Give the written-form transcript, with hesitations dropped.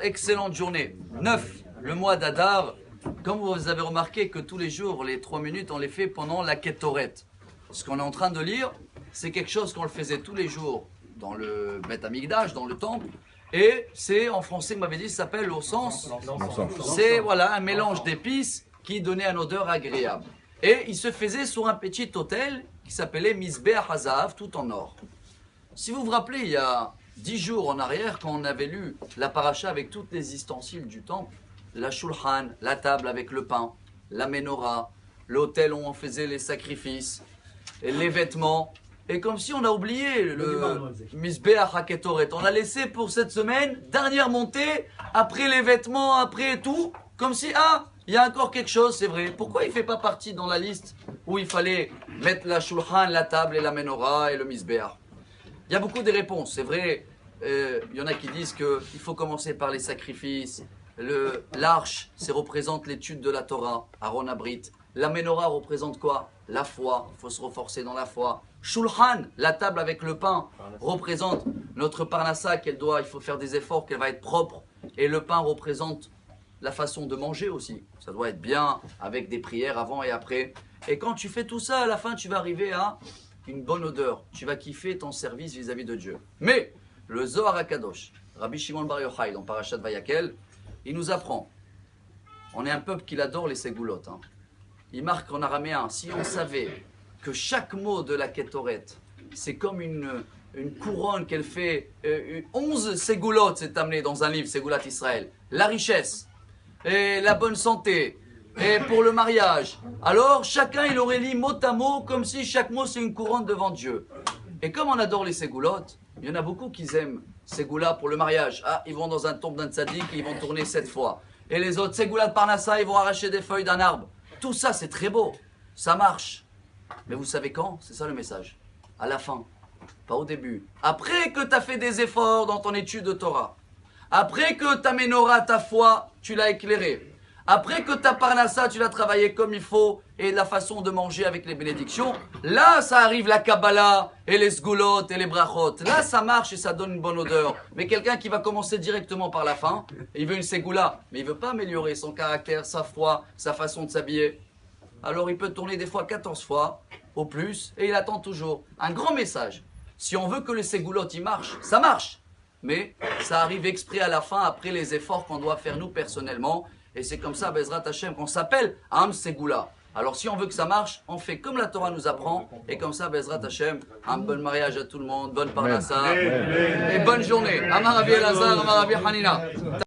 Excellente journée. 9, le mois d'Adar. Comme vous avez remarqué que tous les jours, les 3 minutes, on les fait pendant la Ketoret. Ce qu'on est en train de lire, c'est quelque chose qu'on le faisait tous les jours dans le Beth Amikdash, dans le temple. Et c'est, en français, vous m'avez dit, ça s'appelle l'encens. C'est voilà, un mélange d'épices qui donnait une odeur agréable. Et il se faisait sur un petit autel qui s'appelait Mizbeach Hazav, tout en or. Si vous vous rappelez, il y a 10 jours en arrière, quand on avait lu la paracha avec tous les ustensiles du temple, la shulchan, la table avec le pain, la menorah, l'autel où on faisait les sacrifices, les vêtements, et comme si on a oublié le Mizbeach HaKetoret. On a laissé pour cette semaine, dernière montée, après les vêtements, après tout, comme si, il y a encore quelque chose, c'est vrai. Pourquoi il ne fait pas partie dans la liste où il fallait mettre la shulchan, la table et la menorah et le Mizbeach? Il y a beaucoup de réponses, c'est vrai. Il y en a qui disent qu'il faut commencer par les sacrifices. L'arche, ça représente l'étude de la Torah, Aaron Abrit. La menorah représente quoi? La foi, il faut se renforcer dans la foi. Shulchan, la table avec le pain, représente notre parnassa, il faut faire des efforts, qu'elle va être propre. Et le pain représente la façon de manger aussi. Ça doit être bien, avec des prières avant et après. Et quand tu fais tout ça, à la fin, tu vas arriver à une bonne odeur. Tu vas kiffer ton service vis-à-vis de Dieu. Mais le Zohar HaKadosh, Rabbi Shimon Bar Yochai, dans Parashat Vayakel, il nous apprend. On est un peuple qui adore les ségoulottes. Il marque en araméen, si on savait que chaque mot de la Ketoret, c'est comme une couronne qu'elle fait, 11 ségoulottes, c'est amené dans un livre, Ségoulat Israël. La richesse, et la bonne santé, et pour le mariage. Alors, chacun, il aurait lu mot à mot, comme si chaque mot, c'est une couronne devant Dieu. Et comme on adore les ségoulottes, il y en a beaucoup qui aiment ségoula pour le mariage. Ils vont dans un tombe d'un tzaddik, ils vont tourner 7 fois. Et les autres, ségoula de Parnassa, ils vont arracher des feuilles d'un arbre. Tout ça, c'est très beau. Ça marche. Mais vous savez quand? C'est ça le message. À la fin. Pas au début. Après que tu as fait des efforts dans ton étude de Torah. Après que ta menorah, ta foi, tu l'as éclairée. Après que ta parnassa, tu l'as travaillé comme il faut, et la façon de manger avec les bénédictions, là, ça arrive la Kabbalah, et les sgoulottes, et les brachot. Là, ça marche et ça donne une bonne odeur. Mais quelqu'un qui va commencer directement par la fin, il veut une ségoula, mais il ne veut pas améliorer son caractère, sa foi, sa façon de s'habiller. Alors, il peut tourner des fois 14 fois, au plus, et il attend toujours. Un grand message. Si on veut que les ségoulottes, ils marchent, ça marche. Mais ça arrive exprès à la fin, après les efforts qu'on doit faire nous personnellement. Et c'est comme ça, Bezrat Hashem, qu'on s'appelle Am Ségoula. Alors si on veut que ça marche, on fait comme la Torah nous apprend. Et comme ça, Bezrat Hashem, un bon mariage à tout le monde, bonne parnassa. Et bonne journée. Amar Rabbi Elazar, Amar Rabbi Hanina.